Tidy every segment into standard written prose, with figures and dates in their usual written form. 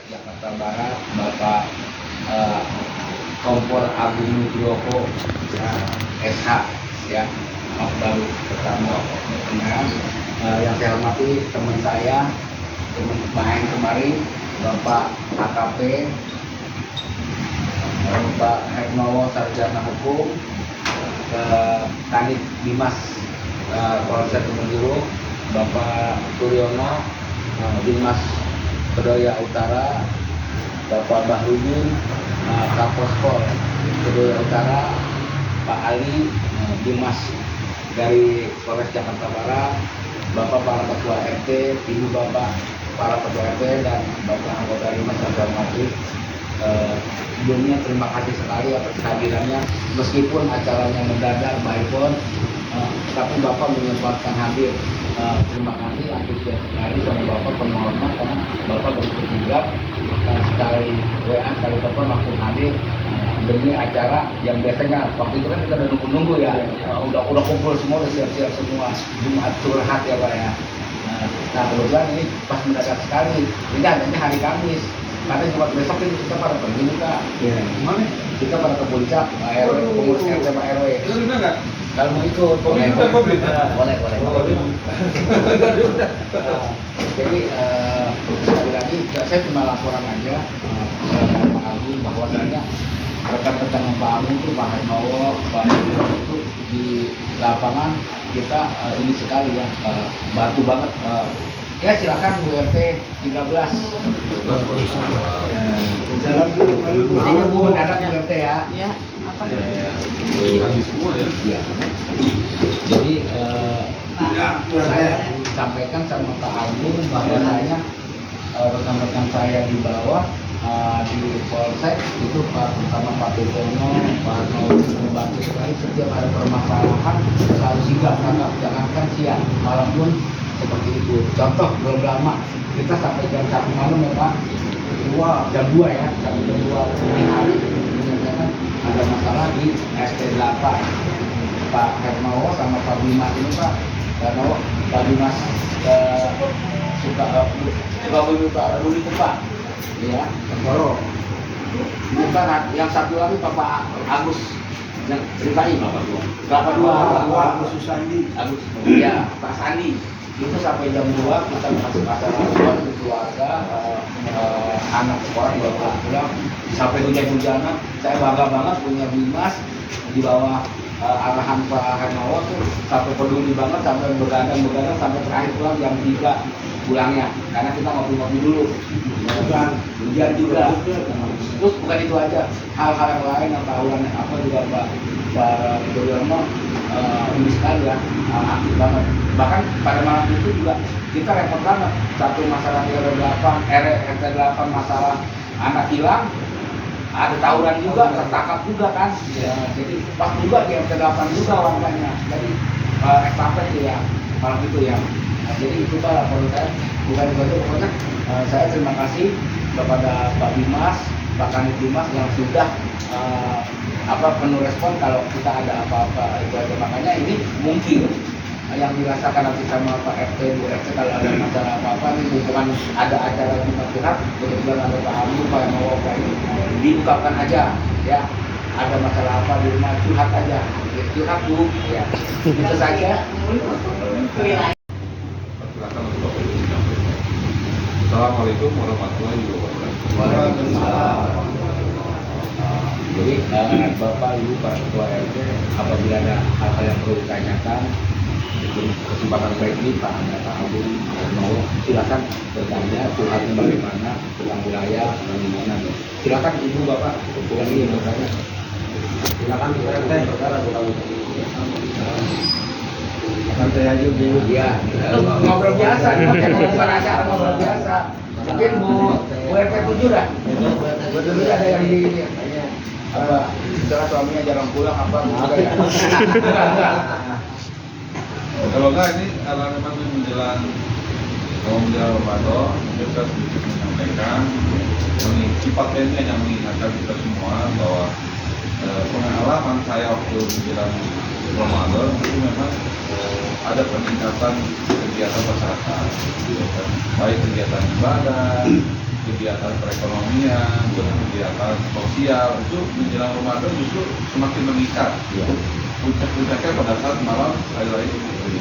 Jakarta Barat, Bapak Kompol Agung Nugroho SH, ya, baru pertama. Yang saya hormati teman saya, teman main kemarin, Bapak AKP, Bapak Hermawo Sarjana Hukum, Kanit Dimas Polsek Temenggung, Bapak Turyono Dimas Kedoya Utara, Bapak Bahrudin Kapospol Kedoya Utara, Pak Ali Dimas dari Polres Jakarta Barat, Bapak para Ketua RT, Ibu Bapak para Ketua RT dan Bapak anggota Dinas Informasi. Sebelumnya terima kasih sekali atas kehadirannya, meskipun acaranya mendadak baik pun, tapi Bapak menyempatkan hadir. Terima kasih antusias sekali sama Bapak, penghormat karena Bapak bersedia sekali WA sekali Bapak langsung hadir demi acara yang biasanya waktu itu kan kita udah nunggu-nunggu ya, udah kumpul semua, udah siap-siap semua Jumat curhat ya Pak ya. Nah kebetulan ini pas mendadak sekali, ini adanya hari Kamis. Karena Jumat besok itu kita pada pergi nih Kak. Iya. Gimana? Kita pada ke puncak, RW, pengurus RT Pak RW. Itu udah nggak? Kalau mau ikut, boleh. Jadi sekali lagi saya cuma laporan aja Pak Agung bahwasanya rekan-rekan Pak Agung itu Pak Hermawo, Pak Hermawo itu di lapangan kita ini sekali ya, bantu banget. Ya silakan Bu RT 13. Jalan dulu. Ini Bu mendadak Bu RT ya. Iya. Apa? Semua ya. Iya. Jadi saya sampaikan sama Pak Agung bahwasanya rekan-rekan saya di bawah di Polsek itu Pak pertama Pak Betono, Pak Noel membantu sekali setiap ada permasalahan selalu sigap karena jangankan siang malam pun seperti itu. Contoh belum lama kita sampai jam 1 malam ya Pak, jam 2 ya, sampai jam 2 dini hari menyatakan ada masalah di ST8. Pak Hermawo sama Pak Dimas ini Pak Hermawo, Pak Dimas suka Bumi Pak Rudi Pak ya, Koro. Bukan yang satu lagi Bapak Agus yang Rifai, Bapak dua Agus Susandi, Agus ya Pak Sandi. Itu sampai jam 2 kita masih pacaran di keluarga, anak sekolah juga pulang sampai hujan-hujanan. Saya bangga banget punya Dimas di bawah arahan Pak Hermawo tuh, sampai peduli banget, sampai begadang sampai terakhir pulang jam 3 pulangnya karena kita ngopi-ngopi dulu. Hujan juga. Terus bukan itu aja, hal-hal yang lain yang tahuan apa juga Pak Turyono ini sekali ya, aktif banget. Bahkan pada malam itu juga kita repot banget. Satu masalah RT8 masalah anak hilang, ada tawuran juga, tertangkap juga kan. Ya, jadi pas juga di RT8 juga warganya. Jadi estafet ya malam itu ya. Nah, jadi itu Pak laporan saya, bukan itu pokoknya saya terima kasih kepada Pak Dimas, Pak Kanit Dimas yang sudah penuh respon kalau kita ada apa-apa itu aja. Makanya ini mungkin yang dirasakan nanti sama Pak RT, Bu RT kalau ada masalah apa-apa, ini bukan ada acara di masyarakat, kebetulan ada Pak Agung, Pak Hermawo, Pak ini diungkapkan aja ya, ada masalah apa di rumah, curhat aja, curhat Bu ya, itu saja. Assalamualaikum warahmatullahi wabarakatuh. Waalaikumsalam. Jadi Bapak Ibu para Ketua RT, apabila ada hal-hal yang perlu ditanyakan, kesempatan baik ini Pak Agung mau silakan bertanya, curhatnya bagaimana tentang wilayah dan gimana. Silakan Ibu Bapak yang ingin bertanya. Silakan Pak RT. Santai aja Bu. Iya, ngobrol biasa, bukan acara ngobrol biasa. Mungkin Bu RT 7 dah. Betul ada yang di apa? Setelah suaminya jarang pulang apa? Enggak ya? Kalau enggak ini karena memang menjelang Ramadan, kita sedikit menyampaikan sifatnya yang mengingatkan kita semua bahwa pengalaman saya waktu menjelang Ramadan itu memang ada peningkatan kegiatan masyarakat, gitu kan. Baik kegiatan ibadah, kegiatan perekonomian, kegiatan sosial itu menjelang Ramadan justru semakin meningkat. Puncak-puncaknya pada saat malam hari raya Idul Fitri.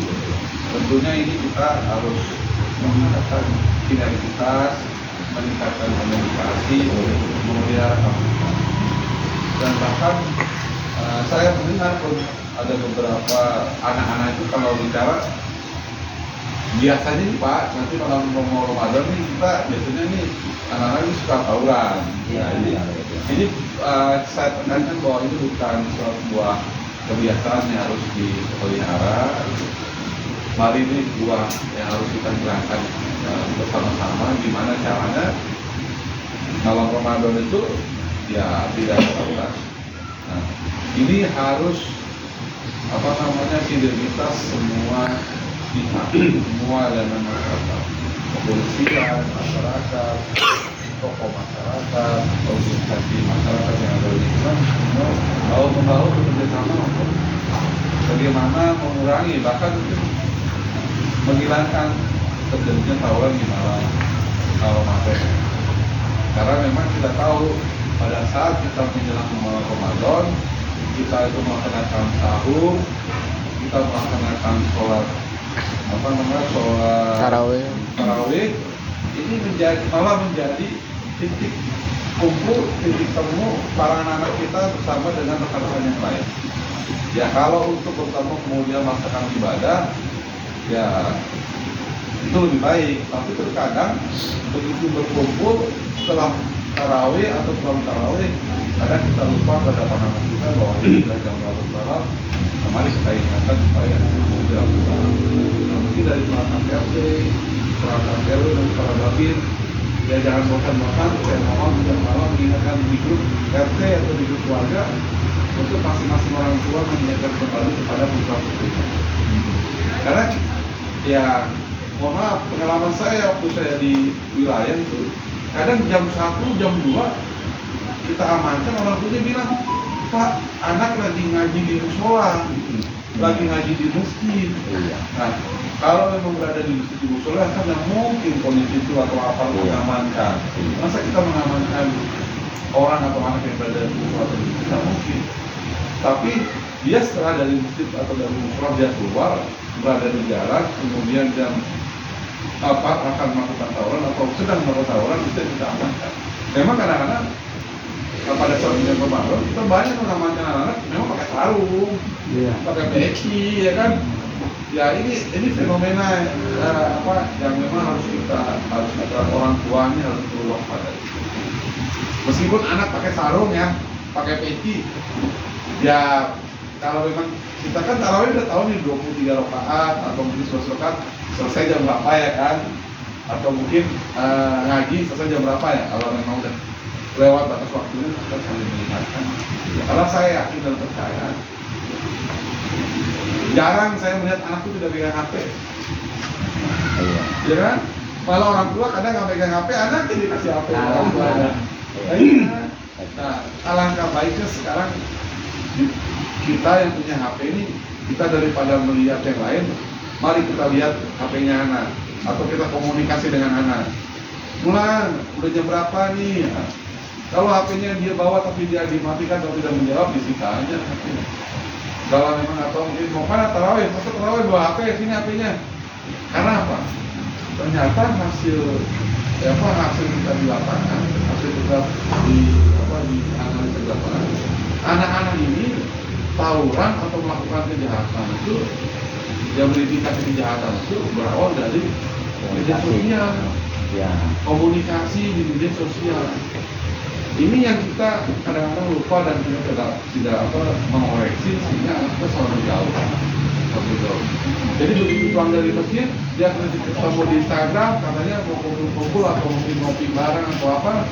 Tentunya ini kita harus meningkatkan sinergitas, meningkatkan komunikasi, memelihara komunikasi. Dan bahkan saya mendengar pun ada beberapa anak-anak itu kalau bicara biasanya nih Pak, nanti kalau mau Ramadan nih kita biasanya nih anak-anak ini suka tawuran. Ini saya tekankan bahwa ini bukan sebuah kebiasaan yang harus dipelihara. Mari ini dua yang harus kita gerakan bersama-sama. Gimana caranya malam Ramadan itu ya tidak tawuran. Nah, ini harus sinergitas semua pihak, semua elemen masyarakat, kepolisian, masyarakat, tokoh masyarakat, organisasi masyarakat yang ada di sana, semua bahu-membahu bekerjasama untuk bagaimana mengurangi bahkan menghilangkan terjadinya tawuran di malam Ramadan. Karena memang kita tahu pada saat kita menjelang malam Ramadan, kita itu melaksanakan sahur, kita melaksanakan sholat tarawih, ini malah menjadi titik kumpul, titik temu para anak-anak kita bersama dengan rekan-rekan yang lain. Ya kalau untuk bertemu kemudian melaksanakan ibadah, ya itu lebih baik. Tapi terkadang begitu berkumpul setelah tarawih atau sebelum tarawih, kadang kita lupa pada pandangan kita bahwa ini adalah jam malam. Kemarin kita ingatkan supaya kemudian mungkin dari perangkat RT, perangkat RW dan para babin, ya jangan bosan-bosan. Saya mohon setiap malam mengingatkan di grup RT atau di grup keluarga untuk masing-masing orang tua mengingatkan kembali kepada putra putrinya. Karena ya mohon maaf, pengalaman saya waktu saya di wilayah itu kadang jam 1, jam 2 kita amankan, orang tuanya bilang, Pak, anak lagi ngaji di musola, lagi ngaji di masjid. Nah, kalau memang berada di masjid di musola kan mungkin kondisi itu atau apa mengamankan. Masa kita mengamankan orang atau anak yang berada di musola itu tidak mungkin. Tapi dia setelah dari masjid atau dari musola dia keluar, berada di jalan, kemudian dia akan melakukan tawuran atau sedang melakukan tawuran, itu kita amankan. Memang kadang-kadang pada saat bulan Ramadan kita banyak mengamankan anak-anak memang pakai sarung, pakai peci, ya kan? Ya ini fenomena yang memang harus kita orang tuanya harus berwaspada. Meskipun anak pakai sarung ya, pakai peci, ya kalau memang kita kan tarawih udah tahu nih 23 rakaat atau mungkin 11 rakaat selesai jam berapa ya kan? Atau mungkin ngaji selesai jam berapa ya? Kalau memang udah lewat batas waktunya kita saling mengingatkan. Karena saya yakin dan percaya, jarang saya melihat anak itu tidak pegang HP. Ya kan? Malah orang tua kadang nggak pegang HP, anak jadi kasih HP. Nah, alangkah baiknya sekarang kita yang punya HP ini, kita daripada melihat yang lain, mari kita lihat HP-nya anak, atau kita komunikasi dengan anak. Mulan, udah jam berapa nih? Kalau HP-nya dia bawa tapi dia dimatikan atau tidak menjawab, disita aja HP-nya. Kalau memang atau mungkin mau mana tarawih, masa tarawih bawa HP, sini HP-nya. Karena apa? Ternyata hasil kita di lapangan, hasil kita di analisa di lapangan, anak-anak ini tawuran atau melakukan kejahatan itu, yang berindikasi kejahatan itu berawal dari media sosial, komunikasi di media sosial. Ini yang kita kadang-kadang lupa dan tidak mengoreksi sehingga kita selalu jauh. Jadi begitu pulang dari masjid, dia ketemu di Instagram, katanya mau kumpul-kumpul atau mungkin ngopi bareng atau apa.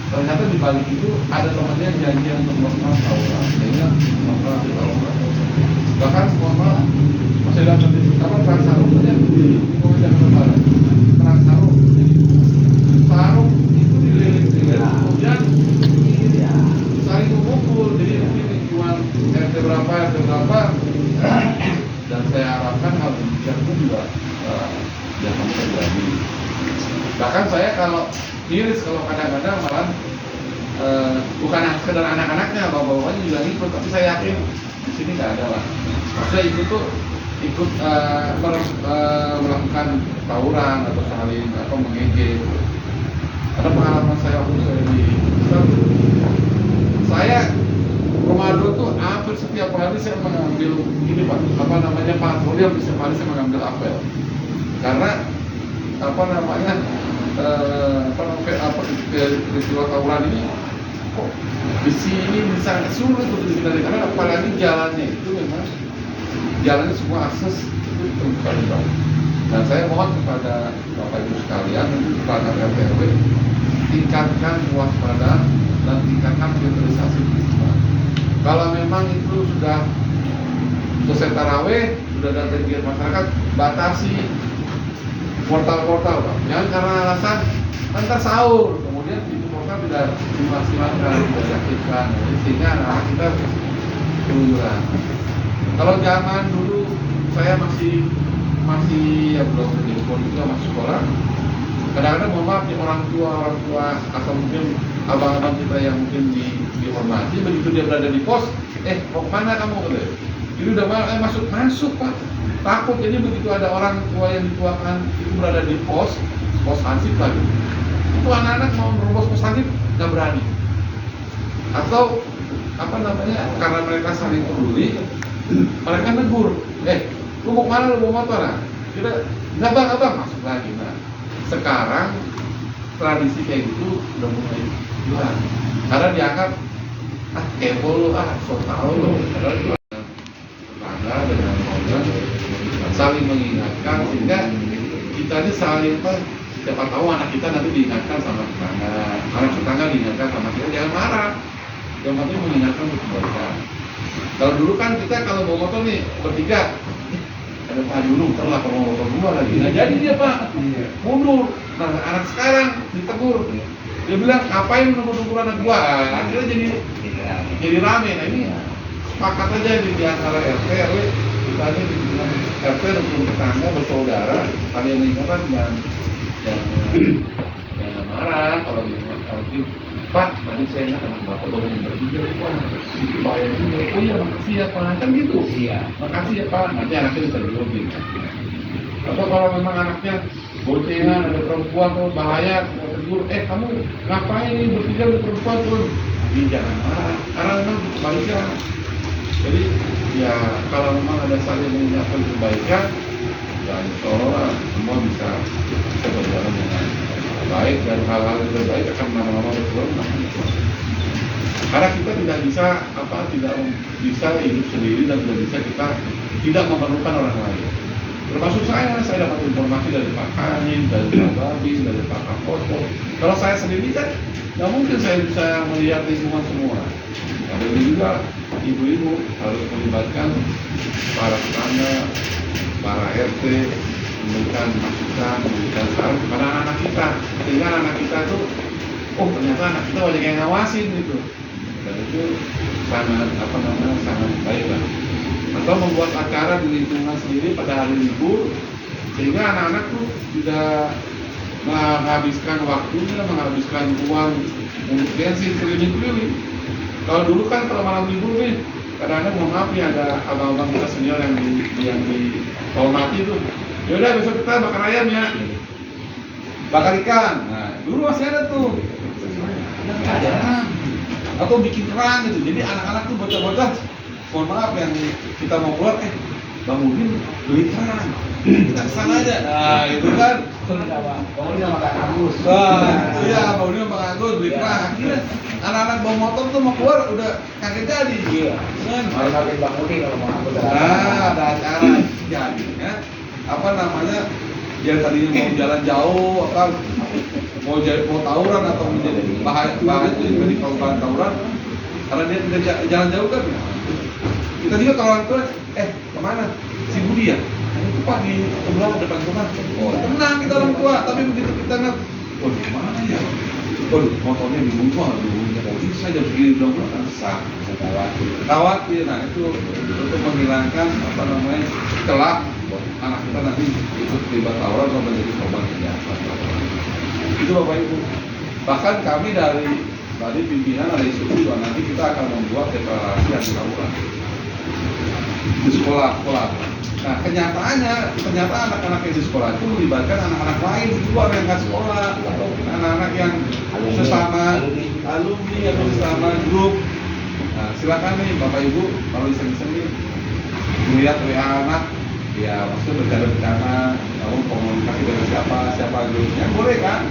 Ternyata di balik itu ada temannya janjian untuk melakukan tawuran, sehingga melakukan tawuran. Bahkan mohon maaf, masih ada perang sarung saja di Jakarta Barat. Perang sarung, sarung itu dililit-lilit, kemudian saling mengumpul. Jadi mungkin lingkungan RT berapa, Bahkan saya kalau miris, kalau kadang-kadang malah bukan sekedar anak-anaknya, bapak-bapaknya juga ikut, tapi saya yakin di sini nggak ada lah. Maksudnya itu tuh ikut melakukan tawuran atau saling atau mengejek. Ada pengalaman saya waktu saya di saya Ramadan tuh hampir setiap hari saya mengambil ini Pak, apa namanya patroli, hampir setiap hari saya mengambil apel. Karena apa namanya peristiwa tawuran ini kok di sini bisa sulit untuk dihindari, karena apalagi jalannya itu memang jalannya semua akses itu terbuka lebar. Dan saya mohon kepada Bapak Ibu sekalian, kepada RT/RW, tingkatkan waspada dan tingkatkan filterisasi. Kalau memang itu sudah selesai taraweh, sudah ada kegiatan masyarakat, batasi portal-portal, Pak. Jangan karena alasan antar sahur, kemudian pintu portal tidak dimaksimalkan, tidak diaktifkan, sehingga anak kita keluyuran. Kalau zaman dulu saya masih ya belum jadi juga masuk sekolah, kadang-kadang mohon maaf nih orang tua atau mungkin abang-abang kita yang mungkin dihormati, begitu dia berada di pos, mau kemana kamu gitu? Ini udah masuk Pak, takut. Jadi begitu ada orang tua yang dituakan itu berada di pos hansip lagi, itu anak-anak mau merobos pos hansip nggak berani, atau apa namanya, karena mereka saling peduli, mereka negur, lu mau kemana, lu mau motor? Nah, kita nggak bang masuk lagi. Nah, sekarang tradisi kayak gitu udah mulai hilang, karena dianggap kepo lu, so tau lu, padahal itu tetangga dengan orang saling mengingatkan, sehingga kita ini saling siapa tahu anak kita nanti diingatkan sama tetangga, anak tetangga diingatkan sama kita, jangan marah, yang penting mengingatkan untuk kebaikan. Kalau dulu kan kita kalau bawa motor nih bertiga, ada Pak Junung, terlah kalau motor dua lagi, nggak jadi dia Pak, mundur. Nah anak sekarang ditegur, dia bilang ngapain nunggu anak gua, akhirnya jadi rame. Nah ini sepakat aja di antara RT RW, kita aja dibilang RT dan tetangga bersaudara, kalian mengingatkan jangan marah kalau Pak, tadi saya ingat anak bapak baru berpikir, wah itu bahaya juga. Oh iya, makasih ya Pak, kan gitu. Iya, makasih ya Pak. Nanti anaknya bisa dilobi. Atau kalau memang anaknya boncengan, ada perempuan tuh bahaya, mau tegur, kamu ngapain ini bertiga ada perempuan tuh? Ini jangan marah, karena memang baliknya. Jadi ya kalau memang ada saling mengingatkan kebaikan, dan insya semua bisa berjalan dengan baik, dan hal-hal yang terbaik akan lama-lama berkurang. Karena kita tidak bisa hidup sendiri, dan kita tidak memerlukan orang lain. Termasuk saya dapat informasi dari Pak Kanin, dari Pak Babin, dari Pak Kapolpo. Kalau saya sendiri kan nggak mungkin saya bisa melihat lingkungan semua. Ada juga ibu-ibu harus melibatkan para tetangga, para RT, memberikan masukan, memberikan saran kepada anak-anak kita, sehingga anak kita tuh, ternyata anak kita banyak yang ngawasin gitu, dan itu sangat baik lah. Atau membuat acara di lingkungan sendiri pada hari libur, sehingga anak-anak tuh tidak menghabiskan waktunya, menghabiskan uang untuk bensin keliling-keliling. Kalau dulu kan kalau malam libur nih, kadang-kadang mohon maaf ya, ada abang-abang kita senior yang dihormati tuh, yaudah besok kita bakar ayam ya, bakar ikan. Nah dulu masih ada tuh, atau bikin kerang gitu. Jadi anak-anak tuh bocah-bocah, mohon maaf yang kita mau keluar, Bang Udin beli kerang, kita kesana aja. Nah itu kan Bang Udin sama Kak Agus. Iya, Bang Udin sama Kak Agus beli kerang. Akhirnya anak-anak bawa motor tuh mau keluar udah kaget jadi. Iya. Malah makin Bang Udin kalau mau aku ada acara jadinya yang tadinya mau jalan jauh, mau tawuran atau menjadi bahaya itu jadi korban tawuran, karena dia tidak jalan jauh kan. Kita juga kalau orang tua, kemana? Si Budi ya? Itu Pak di sebelah depan rumah. Oh, tenang kita orang tua, tapi begitu kita nggak, gimana ya? Motornya di rumah, bisa jam segini udah kan sah, khawatir. Nah itu untuk menghilangkan kelak anak kita nanti ikut terlibat tawuran atau menjadi korban kejahatan. Itu Bapak Ibu. Bahkan kami dari pimpinan ada isu juga, nanti kita akan membuat deklarasi anti tawuran di sekolah-sekolah. Nah, ternyata anak-anak yang di sekolah itu melibatkan anak-anak lain di luar yang nggak sekolah, atau anak-anak yang sesama alumni atau sesama grup. Nah, silakan nih Bapak Ibu, kalau iseng-iseng nih melihat WA anak, ya maksudnya bercanda-bercanda, kamu komunikasi dengan siapa grupnya, boleh kan?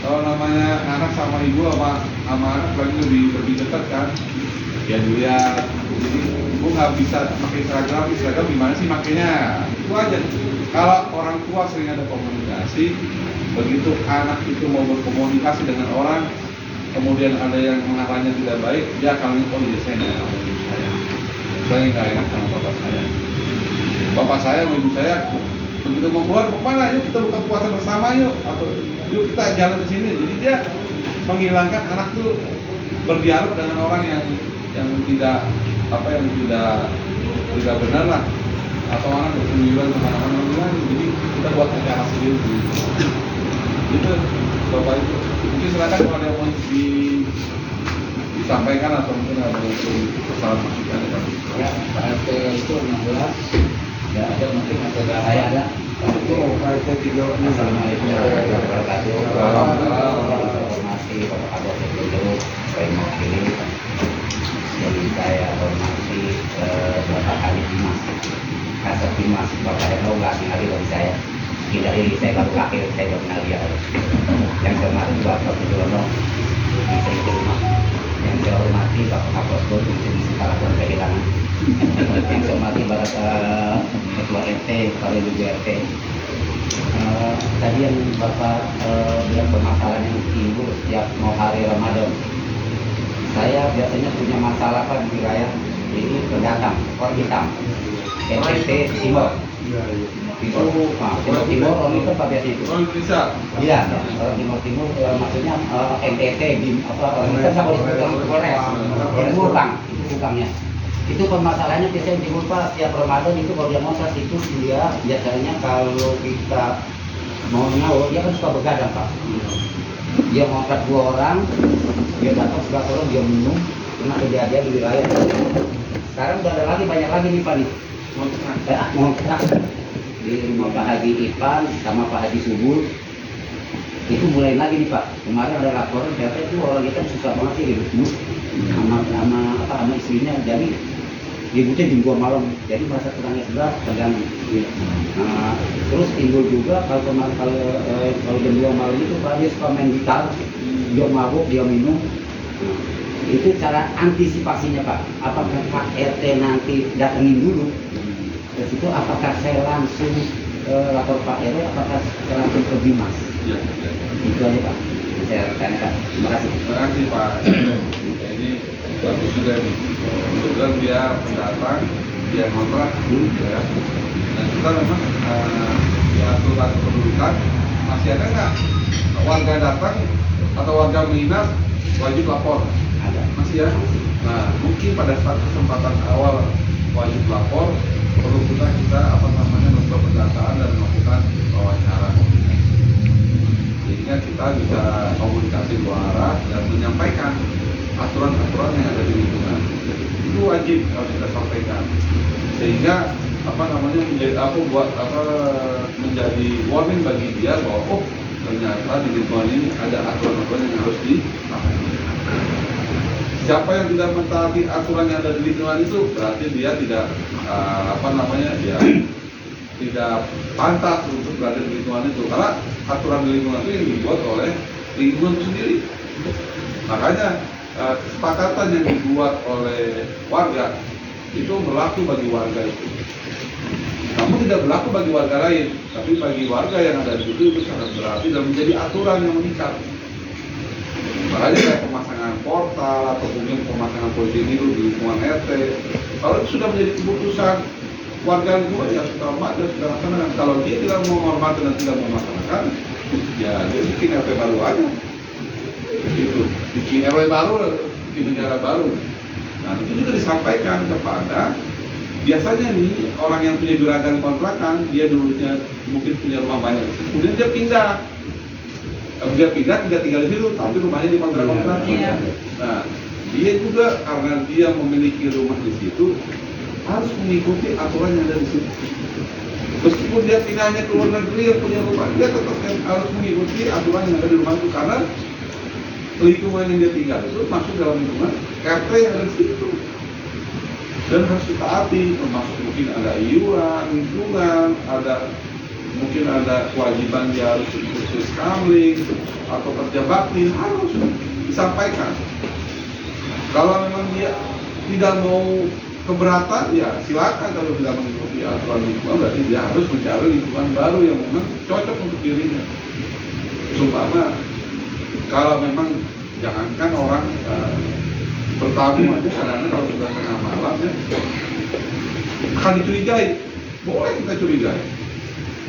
Kalau namanya anak sama ibu sama anak lagi lebih dekat kan, ya dilihat. Jadi ibu nggak bisa pakai seragam gimana sih makanya? Itu aja. Kalau orang tua sering ada komunikasi, begitu anak itu mau berkomunikasi dengan orang, kemudian ada yang mengarahnya tidak baik, dia akan lihat, oh iya saya nggak enak sama ibu saya nggak enak sama bapak saya sama ibu saya. Begitu mau keluar kemana? Yuk kita buka puasa bersama yuk, atau yuk kita jalan ke sini. Jadi dia menghilangkan anak tuh berdialog dengan orang yang tidak tidak benar lah, atau anak berkunjungan kemana-mana. Jadi kita buat acara sendiri. Itu Bapak Ibu. Mungkin silakan kalau ada yang mau disampaikan atau mungkin ada kesalahan masukan Ya, RT itu 16. Ya, ada mungkin ada saya ada. Itu RT 36. Assalamualaikum warahmatullahi wabarakatuh. Informasi Bapak Kabos itu saya mewakili. Jadi saya hormati Bapak Ali Dimas, Kasat Dimas, Bapak Eno nggak asing lagi bagi saya. Dari saya baru lahir, saya baru kenal dia. Yang saya hormati Bapak Budono, bisa itu rumah. Yang saya hormati Bapak Kapos Bor, bisa para pun kehilangan. Yang saya hormati Bapak Ketua RT, Kepala RT. Tadi yang Bapak bilang permasalahan yang timbul setiap mau hari Ramadan. Saya biasanya punya masalah di wilayah ini pendatang, orang hitam, NTT Timur. Itu Timur orang itu apa biasa itu? Orang Indonesia. Iya, orang Timur maksudnya NTT orang itu sama disebut Polres. Itu hutangnya. Itu permasalahannya biasanya timbul Pak setiap Ramadan itu kalau dia ngontrak itu dia biasanya kalau kita mau nyawa dia kan suka begadang Pak. Dia ngontrak 2 orang, dia datang sebelah orang, dia minum, kena kejadian di wilayah. Sekarang udah ada lagi, banyak lagi nih Pak nih. Ngontrak di rumah Pak Haji Ipan sama Pak Haji Subur. Itu mulai lagi nih Pak. Kemarin ada laporan ternyata itu orang kita susah banget sih ribut sama istrinya. Jadi ributnya jam 2 malam. Jadi merasa kurangnya sebelah terganggu. Nah, terus timbul juga kalau jam 2 malam itu Pak dia suka main gitar, dia mabuk, dia minum. Nah, itu cara antisipasinya Pak. Apakah Pak RT nanti datengin dulu? Terus itu apakah saya langsung lapor Pak RW, apakah saya langsung ke Dimas? Ya. Itu aja Pak. Saya tanyakan. Terima kasih. Terima kasih Pak. Ini bagus juga nih. Kebetulan dia pendatang, dia ngontrak, ya. Dan kita memang di aturan kependudukan masih ada nggak warga datang atau warga menginap wajib lapor? Ada. Masih ya. Nah, mungkin pada saat kesempatan awal wajib lapor perlu kita melakukan pendataan dan melakukan wawancara. Sehingga kita bisa komunikasi dua arah dan menyampaikan aturan-aturan yang ada di lingkungan. Itu wajib harus kita sampaikan. Sehingga menjadi warning bagi dia bahwa ternyata di lingkungan ini ada aturan-aturan yang harus dipahami. Siapa yang tidak mentaati aturan yang ada di lingkungan itu berarti dia tidak dia tidak pantas untuk berada di lingkungan itu, karena aturan di lingkungan itu yang dibuat oleh lingkungan itu sendiri. Makanya kesepakatan yang dibuat oleh warga itu berlaku bagi warga itu. Namun tidak berlaku bagi warga lain, tapi bagi warga yang ada di situ itu sangat berarti dan menjadi aturan yang mengikat. Makanya kayak pemasangan portal atau mungkin pemasangan polisi biru di lingkungan RT, kalau itu sudah menjadi keputusan warga lingkungan ya sudah hormat dan sudah laksanakan. Kalau dia tidak mau menghormati dan tidak mau melaksanakan, ya dia bikin RT baru aja. Itu bikin RW baru di negara baru. Nah itu juga disampaikan kepada biasanya nih orang yang punya juragan kontrakan, dia dulunya mungkin punya rumah banyak, kemudian dia pindah Dia pindah tidak tinggal di situ, tapi rumahnya di kontrak. Iya. Nah, dia juga karena dia memiliki rumah di situ harus mengikuti aturan yang ada di situ. Meskipun dia pindahnya ke luar negeri yang punya rumah, dia tetap harus mengikuti aturan yang ada di rumah itu karena lingkungan yang dia tinggal itu masuk dalam lingkungan RT yang ada di situ. Dan harus ditaati, termasuk mungkin ada iuran, lingkungan, mungkin ada kewajiban dia harus kursus kamling atau kerja bakti, harus disampaikan. Kalau memang dia tidak mau keberatan, ya silakan. Kalau tidak mengikuti aturan lingkungan, berarti dia harus mencari lingkungan baru yang memang cocok untuk dirinya. Sumpama, kalau memang jangankan orang bertamu aja, kadang-kadang kalau sudah tengah malam ya, akan dicurigai, boleh kita curigai.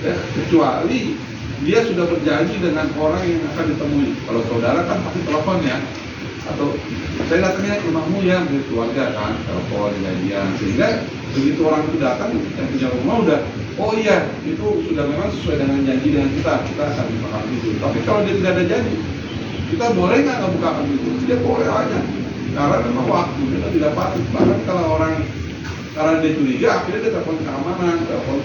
Ya, kecuali dia sudah berjanji dengan orang yang akan ditemui. Kalau saudara kan pasti telepon ya, atau saya datangnya ke rumahmu ya, menjadi keluarga kan, telepon janjian, sehingga begitu orang itu datang yang punya rumah udah, oh iya itu sudah memang sesuai dengan janji dengan kita akan dibuka pintu. Tapi kalau dia tidak ada janji, kita boleh nggak bukakan pintu? Dia boleh aja, karena memang waktunya tidak patut. Bahkan kalau orang karena dia curiga, akhirnya dia telepon keamanan, telepon,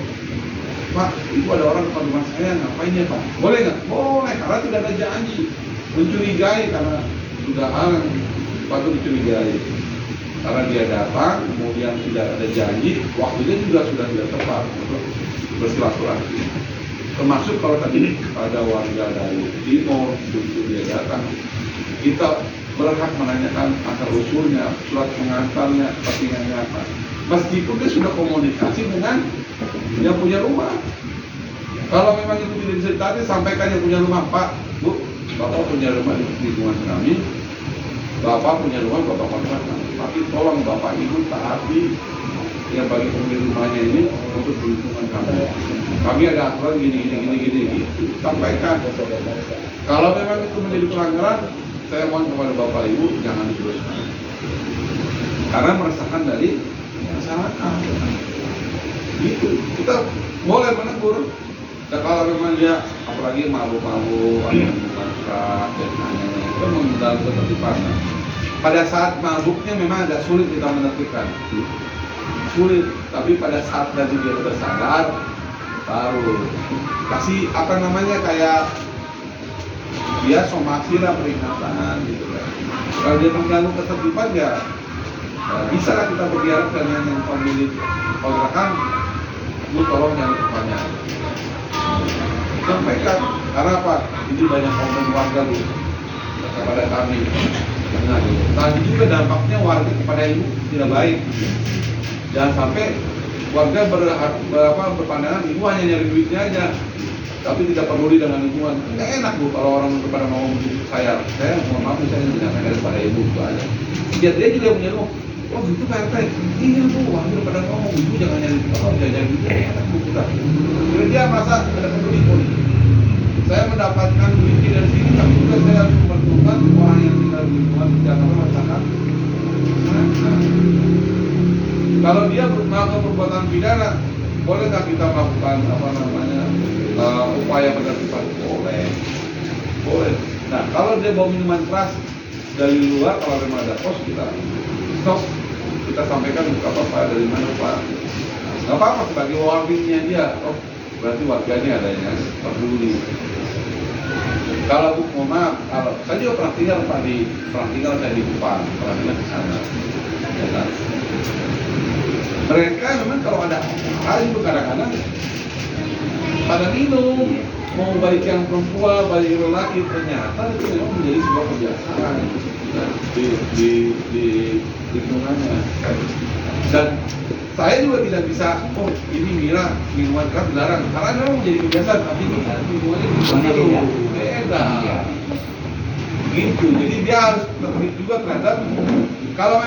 Pak, itu ada orang depan rumah saya, ngapain ya Pak? Boleh nggak? Boleh, karena tidak ada janji. Mencurigai karena sudah hal yang patut dicurigai. Karena dia datang, kemudian tidak ada janji, waktunya juga sudah tidak tepat untuk bersilaturahmi. Termasuk kalau tadi ada warga dari Timur, begitu dia datang, kita berhak menanyakan asal usulnya, surat pengantarnya, kepentingannya apa. Meskipun dia sudah komunikasi dengan yang punya rumah. Kalau memang itu tidak bisa ditaati, sampaikan yang punya rumah, Pak, Bu, Bapak punya rumah di lingkungan kami, Bapak punya rumah, Bapak kontrakan. Tapi tolong Bapak Ibu taati yang bagi pemilik rumahnya ini untuk di lingkungan kami. Kami ada aturan gini. Sampaikan. Kalau memang itu menjadi pelanggaran, saya mohon kepada Bapak Ibu jangan diteruskan. Karena meresahkan dari masyarakat. Gitu. Kita boleh menegur. Dan kalau memang dia apalagi malu-malu, ada yang bukan keras dan lain-lain, itu mengganggu ketertiban. Pada saat mabuknya memang agak sulit kita menertibkan. Sulit, tapi pada saat nanti dia sudah sadar, baru kasih apa namanya kayak dia somasi lah, peringatan gitu kan. Kalau dia mengganggu ketertiban ya bisa lah kita berdialog dengan yang pemilik kontrakan, Bu tolong jangan kebanyakan. Sampaikan, karena apa? Ini banyak komen warga Bu kepada kami. Nanti juga dampaknya warga kepada ibu tidak baik. Jangan sampai warga berpandangan ibu hanya nyari duitnya aja, tapi tidak peduli dengan lingkungan. Nggak enak Bu kalau orang kepada ngomong saya mohon maaf saya menyampaikan daripada ibu itu aja. Dia juga punya rumah. Oh gitu Pak RT, iya Bu, warga pada ngomong ibu jangan nyari duit, enak Bu kita. Jadi dia merasa ada peduli pun. Saya mendapatkan duitnya dari sini, tapi juga saya harus mempertemukan orang yang tinggal di lingkungan Jakarta masyarakat. Kalau dia melakukan perbuatan pidana, boleh nggak kita melakukan upaya penertiban? Boleh. Nah, kalau dia bawa minuman keras dari luar, kalau memang ada pos kita stop, kita sampaikan buka Pak dari mana Pak. Nggak apa-apa sebagai warningnya dia. Oh, berarti warganya ada yang peduli. Kalau mohon maaf, kalau saya juga pernah tinggal saya di Kupang, pernah tinggal di sana. Ya kan? Mereka memang kalau ada hal itu kadang-kadang pada minum, mau baik yang perempuan, baik yang lelaki, ternyata itu memang menjadi sebuah kebiasaan di lingkungannya. Dan saya juga tidak bisa, oh ini Mira minuman keras dilarang, karena memang menjadi kebiasaan, tapi lingkungannya beda. Gitu, jadi dia harus tertib juga terhadap kalau